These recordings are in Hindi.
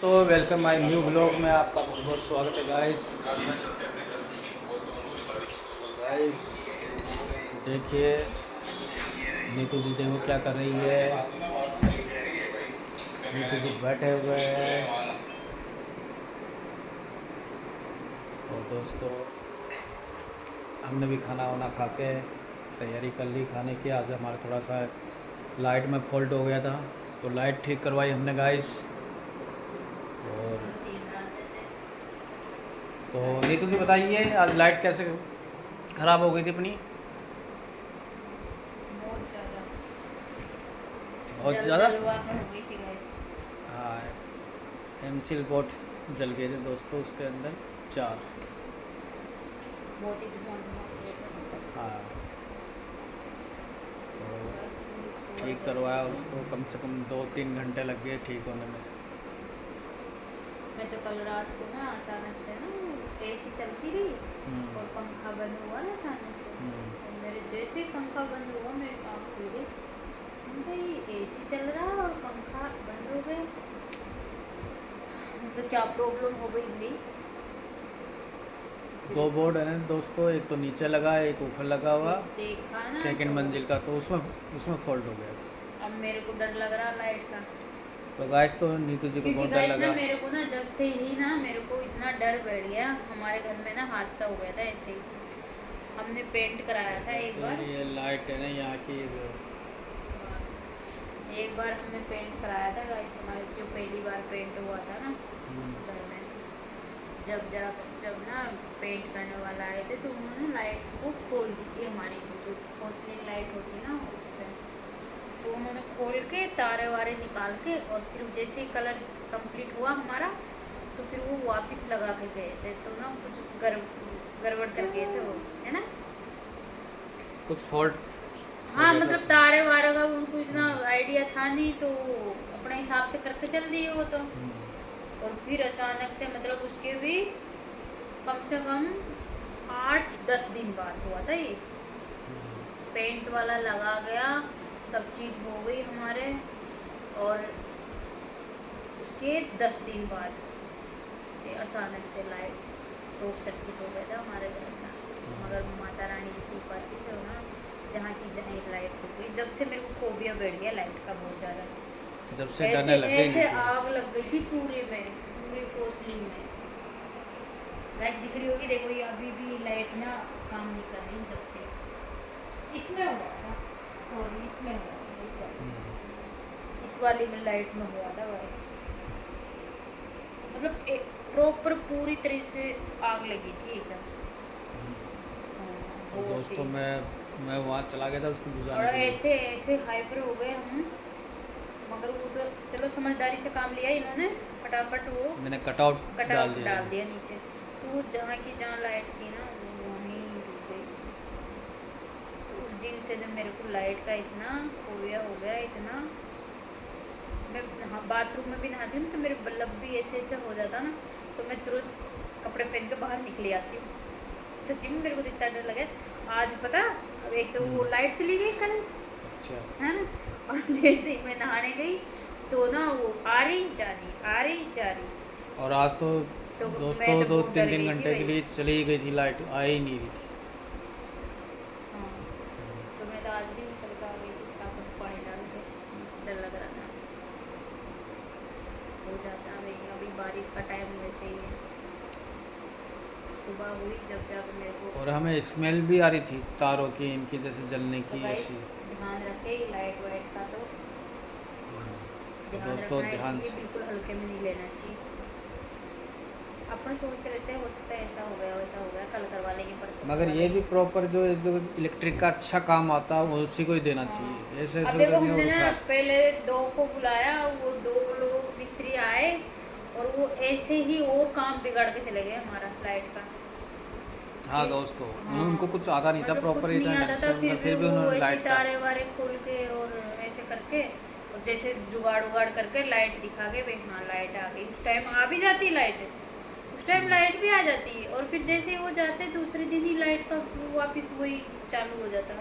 तो वेलकम माय न्यू ब्लॉग में आपका बहुत बहुत स्वागत है गाइस। गाइस देखिए, नीतू जी देखो क्या कर रही है। नीतू जी बैठे हुए हैं। और दोस्तों, हमने भी खाना वाना खा के तैयारी कर ली खाने की। आज हमारा थोड़ा सा लाइट में फॉल्ट हो गया था, तो लाइट ठीक करवाई हमने गाइस। और तो नीतू जी बताइए, आज लाइट कैसे ख़राब हो गई थी अपनी? बहुत ज़्यादा बहुत ज़्यादा। जलवा में हो गई थी गैस। हाँ, एमसील बोर्ड जल गए थे दोस्तों, उसके अंदर 4। बहुत ही धुआं से होता था। हाँ, तो बस पूरा ठीक जल गई करवाया थी। उसको, कम से कम 2-3 घंटे लग गए ठीक होने में। मैं तो कल रात को ना अचानक से ना एसी चलती रही हम्म, और पंखा बंद हुआ ना अचानक से। हम्म। और मेरे जैसे ही पंखा बंद हुआ मेरी आँख खुली। भाई एसी चल रहा है और पंखा बंद हो गया, तो क्या प्रॉब्लम हो गई भाई। फिर 2 बोर्ड है ना दोस्तों, एक तो नीचे लगा है, एक ऊपर लगा हुआ, फिर देखा ना सेकंड तो मंजिल का, तो उसमें फॉल्ट हो गया। अब मेरे को डर लग रहा लाइट का। तो गाइस, तो नीतू जी को क्योंकि बहुत डर गाइस ना लगा। मेरे को ना जब से ही ना मेरे को इतना डर बैठ गया। हमारे घर में ना हादसा हो गया था ऐसे ही। हमने पेंट कराया था एक तो बार। ये लाइट है ना यहाँ की एक बार हमने पेंट कराया था गाइस, हमारे जो पहली बार पेंट हुआ था ना हम्म, घर में। जब ना पेंट करने वाला आए थे तो उन्होंने लाइट को खोल दी थी, हमारी जो पोस्टलिंग लाइट होती है ना उस पर। तो उन्होंने खोल के तारे वारे निकाल के और फिर जैसे ही कलर कंप्लीट हुआ हमारा, तो फिर वो वापस लगा के गए थे। तो ना कुछ गड़बड़ कर गए थे वो, है ना। कुछ फॉल्ट हो हाँ गया था मतलब उसमें। तारे वारे का उनको इतना हम्म, आइडिया था नहीं, तो अपने हिसाब से करके चल दिए वो तो। हम्म, और फिर अचानक से मतलब उसके भी कम से कम 8-10 दिन बाद हुआ था ये। पेंट वाला लगा गया, सब चीज़ हो गई हमारे। और उसके 10 दिन बाद ये अचानक से लाइट शॉर्ट सर्किट हो गया था हमारे घर का। मगर माता रानी की कृपा थी जो ना जहाँ की जहाँ ही लाइट हो गई। जब से मेरे को फोबिया बैठ गया लाइट का बहुत ज़्यादा। जब से डरने ऐसे लग गई ऐसे नीतू जी। आग लग गई थी पूरे में, पूरे पोस्टलिंग में। गैस दिख रही होगी, देखो ये अभी भी लाइट ना काम नहीं कर रही जब से। इसमें हुआ था, सॉरी इसमें हुआ था, हम्म, इस वाली में लाइट में हुआ था वैसे। मतलब प्रॉपर पूरी तरह से आग लगी थी एकदम। तो बहुत दोस्तों, ही। मैं वहाँ चला गया था उसको और बुझाने के लिए। ऐसे ऐसे हाइपर हो गए हम। मगर वो तो चलो समझदारी से काम लिया इन्होंने, फटाफट वो मैंने कटआउट कट डाल आउट दिया डाल था। दिया नीचे। तो वो जहाँ की जहाँ लाइट थी ना वो वहीं रुक गई। तो उस दिन से जब मेरे को लाइट का इतना फोबिया हो गया, इतना। मैं बाथरूम में भी नहाती हूँ तो मेरे बल्ब भी ऐसे ऐसे हो जाता ना, तो मैं तुरंत कपड़े पहन के बाहर निकली आती हूँ। सच्ची में मेरे को तो इतना डर लगा। आज पता, अब एक तो वो लाइट चली गई कल, अच्छा। है ना। और जैसे ही मैं नहाने गई तो ना वो आ रही जा रही, आ रही जा रही। और आज तो तो मैं दोस्तों तो दो बहुत तीन डर तीन गई थी घंटे के भाई। लिए चली ही गई थी, लाइट आ ही नहीं रही थी। हाँ, तो मैं तो आज भी निकल कर आ गई थी ताकि पानी डाल के। डर लग रहा था। हो जाता है भाई, अभी बारिश का टाइम वैसे ही है। सुबह हुई जब जब मेरे को। और हमें स्मेल भी आ रही थी तारों की, इनकी जैसे जलने तो की गाइस ऐसी। ध्यान रखें लाइट वाइट का, तो तो ध्यान दोस्तों रखना ध्यान चाहिए, से। बिल्कुल हल्के में नहीं लेना चाहिए। अपन सोचते रहते हैं हो सकता है ऐसा हो गया वैसा हो गया, कल करवा लेंगे परसों मगर करवा ये भी लेंगे। प्रॉपर जो इलेक्ट्रिक का अच्छा काम आता है वो उसी को ही देना हाँ, चाहिए, ऐसे अब ऐसे देखो करने हमने और ना खराब। पहले 2 को बुलाया, वो 2 लोग मिस्त्री आए और वो ऐसे ही और काम बिगाड़ के चले गए हमारा लाइट का। हाँ फिर दोस्तों, हाँ, उनको कुछ आता नहीं था मतलब प्रॉपर कुछ नहीं इतना ढंग आता से, था, फिर मगर भी फिर भी वो उन्होंने ऐसे लाइट का। तारे वारे खोल के और ऐसे करके और जैसे जुगाड़ उगाड़ करके लाइट दिखा के भाई हाँ लाइट आ गई। उस टाइम आ भी जाती है लाइट, उस टाइम लाइट भी आ जाती है, और फिर जैसे ही वो जाते दूसरे दिन ही लाइट का वापस वही चालू हो जाता।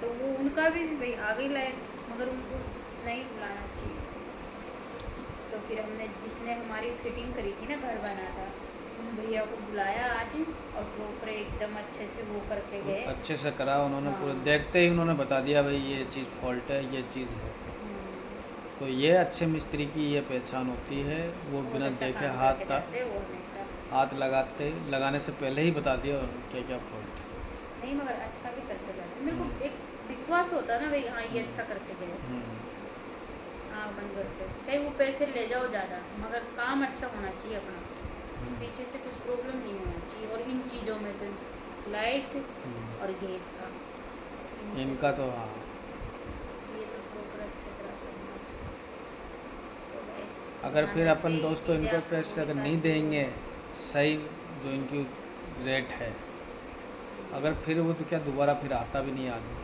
तो वो उनका भी भाई आ गई लाइट, मगर उनको नहीं बुलाना चाहिए। तो फिर हमने जिसने हमारी फिटिंग करी थी ना, घर बना था, उन भैया को बुलाया आज और प्रॉपर एकदम अच्छे से वो करके गए। अच्छे से करा उन्होंने, पूरे हाँ। देखते ही उन्होंने बता दिया भाई ये चीज़ फॉल्ट है, ये चीज़ है। तो ये अच्छे मिस्त्री की ये पहचान होती है, वो बहुत बिना अच्छा देखे काम हाथ करके का जाते हैं वो हमेशा। हाथ लगाने से पहले ही बता दिया क्या क्या फॉल्ट है। नहीं मगर अच्छा भी करके जाते हैं। मेरे को हम्म। एक विश्वास होता है ना भाई, हाँ ये अच्छा करके गए। हम्म। आँख बंद करके, चाहे वो पैसे ले जाओ ज़्यादा, मगर काम अच्छा होना चाहिए अपना, हम्म। पीछे से कुछ प्रॉब्लम नहीं होना चाहिए। और इन चीज़ों में तो लाइट और गैस का, इनसे इनका तो हाँ, ये तो प्रॉपर अच्छी तरह से होना चाहिए। तो guys, अगर ध्यान फिर रखते अपन हैं, ये दोस्तों चीज़ें इनको आप लोगों पैसे के अगर साथ नहीं भी हो। देंगे सही जो इनकी रेट है, अगर फिर वो तो क्या दोबारा फिर आता भी नहीं आदमी।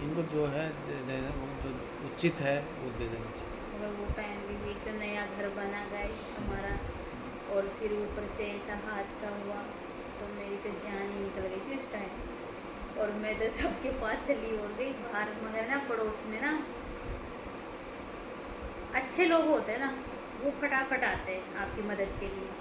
इनको जो है दे वो जो उचित है वो दे देना चाहिए। मगर वो टाइम भी एक तो नया घर बना गया हमारा, और फिर ऊपर से ऐसा हादसा हुआ, तो मेरी तो जान ही निकल गई थी उस टाइम। और मैं तो सबके पास चली और गई बाहर, मगर ना पड़ोस में ना अच्छे लोग होते हैं ना, वो फटाफट आते हैं आपकी मदद के लिए।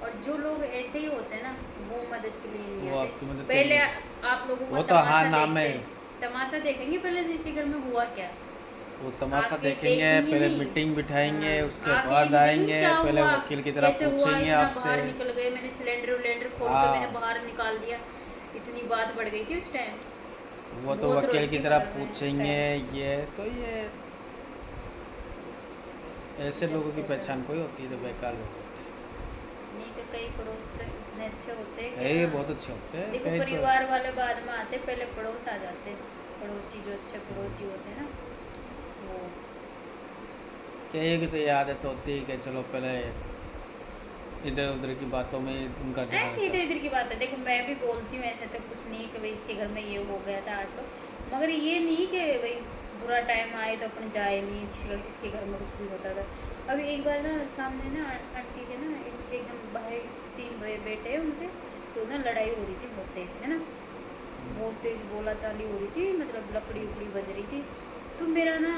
और जो लोग ऐसे ही होते हैं ना, वो मदद के लिए नहीं वो आते। आपकी मदद पहले करेंगे। आप लोगों वो का तो हाँ तमाशा नाम देखते है, हैं, तमाशा देखेंगे पहले जिसके घर में हुआ क्या। वो तमाशा आके देखेंगे, देखेंगे पहले नहीं। मीटिंग बिठाएंगे, हाँ, उसके आके ये बाद नहीं देखेंगे आएंगे, क्या पहले हुआ, वकील की तरह कैसे हुआ, पूछेंगे इतना आपसे। बाहर निकल गए, मैंने सिलेंडर खोल के मैंने हाँ, बाहर निकाल दिया, इतनी बात बढ़ गई थी उस टाइम। वो तो बहुत रोई वकील की थी तरह मगर मैं उस पूछेंगे। टाइम, ये तो ये ऐसे जब लोगों की से पहचान कोई होती है, तो बेकार लोग होते नहीं तो कई पड़ोस तो इतने अच्छे होते हैं हैं। क्या। ये बहुत अच्छे होते हैं देखो कई तो। परिवार वाले बाद में आते, पहले पड़ोस आ जाते, पड़ोसी जो अच्छे पड़ोसी होते हैं ना वो। कई की तो ये आदत होती है कि चलो पहले इधर उधर की बातों में उनका ध्यान ऐसे रहता इधर है। इधर की बात है, देखो मैं भी बोलती हूँ, ऐसे तो कुछ नहीं कि भाई इसके घर में ये हो गया था आज तो, मगर ये नहीं कि भाई बुरा टाइम आए तो अपन जाए नहीं, इसके घर में कुछ भी होता था। अभी एक बार ना सामने ना आंटी के ना एकदम भाई, 3 बेटे हैं उनके, तो ना लड़ाई हो रही थी बहुत तेज, है ना, बहुत तेज बोला चाली हो रही थी, मतलब लकड़ी उकड़ी बज रही थी। तो मेरा ना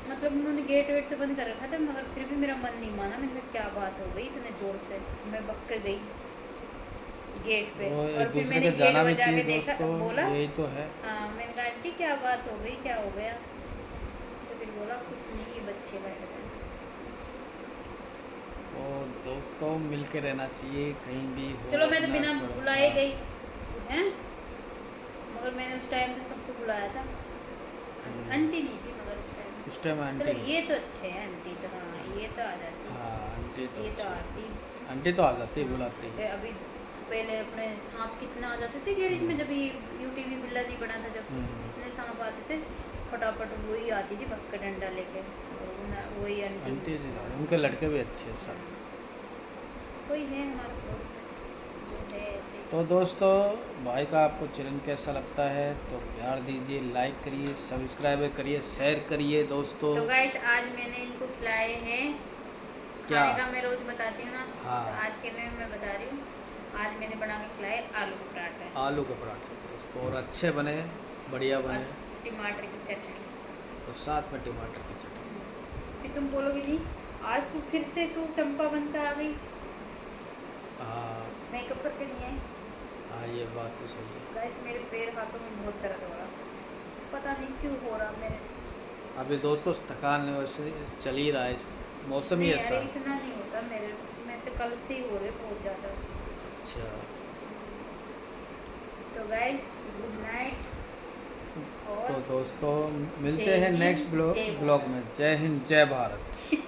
मतलब उन्होंने गेट वेट तो बंद कर रखा था, मगर फिर भी मेरा मन नहीं माना। मैंने कहा क्या बात हो गई इतने ज़ोर से, मैं बक के गई गेट पे, वो और एक फिर दूसरे मैंने के गेट जाना भी बजा चाहिए के देखा, दोस्तों, बोला यही तो है। हाँ, मैंने कहा आंटी क्या बात हो गई, क्या हो गया, तो फिर बोला कुछ नहीं, ये बच्चे बैठ गए। और दोस्तों मिल के रहना चाहिए कहीं भी हो। चलो मैं तो अपना बिना थोड़ा- बुलाए हाँ, गई हैं, मगर मैंने उस टाइम तो सबको बुलाया था। आंटी नहीं थी मगर उस टाइम। उस टाइम आंटी चलो नहीं। ये तो अच्छे हैं आंटी तो, हाँ ये तो आ जाती, हाँ आंटी तो ये तो अच्छी है। आती। आंटी तो आ जाती है, बुलाती है। अभी पहले अपने सांप कितना आ जाते थे गैरेज में, जब ये यूटीवी बिल्ला नहीं बना था, जब इतने सांप आते थे, फटाफट वही आती थी भक्का डंडा लेके, और वही आंटी आंटी। जी उनके लड़के भी अच्छे हैं सब। कोई है हमारा दोस्त जो है ऐसे। तो दोस्तों भाई का आपको चैनल कैसा लगता है तो प्यार दीजिए, लाइक करिए, सब्सक्राइब करिए, शेयर करिए दोस्तों। तो गाइस आज मैंने इनको खिलाए हैं, क्या? खाने का मैं रोज बताती हूँ ना, हाँ। तो आज के में मैं बता रही हूँ, आज मैंने बना के खिलाए आलू के पराठे आलू के पराठे दोस्तों, और अच्छे बने, बढ़िया और बने, टमाटर की चटनी। और साथ में टमाटर की चटनी। फिर तुम बोलोगे नहीं आज तू फिर से तू चंपा बनकर आ गई, हाँ मेकअप करके नहीं आई। हाँ, ये बात तो सही है। गाइस मेरे पैर हाथों में बहुत दर्द हो रहा, पता नहीं क्यों हो रहा मेरे। अभी दोस्तों थकान वैसे चल ही रहा है, मौसम ही नहीं ऐसा अरे है। इतना नहीं होता मेरे, मैं तो कल से ही हो रहे बहुत ज़्यादा। अच्छा, तो गाइस गुड नाइट, तो और दोस्तों मिलते जय हैं हिंद, नेक्स्ट जय ब्लॉग भारत। में। जय हिंद, जय भारत।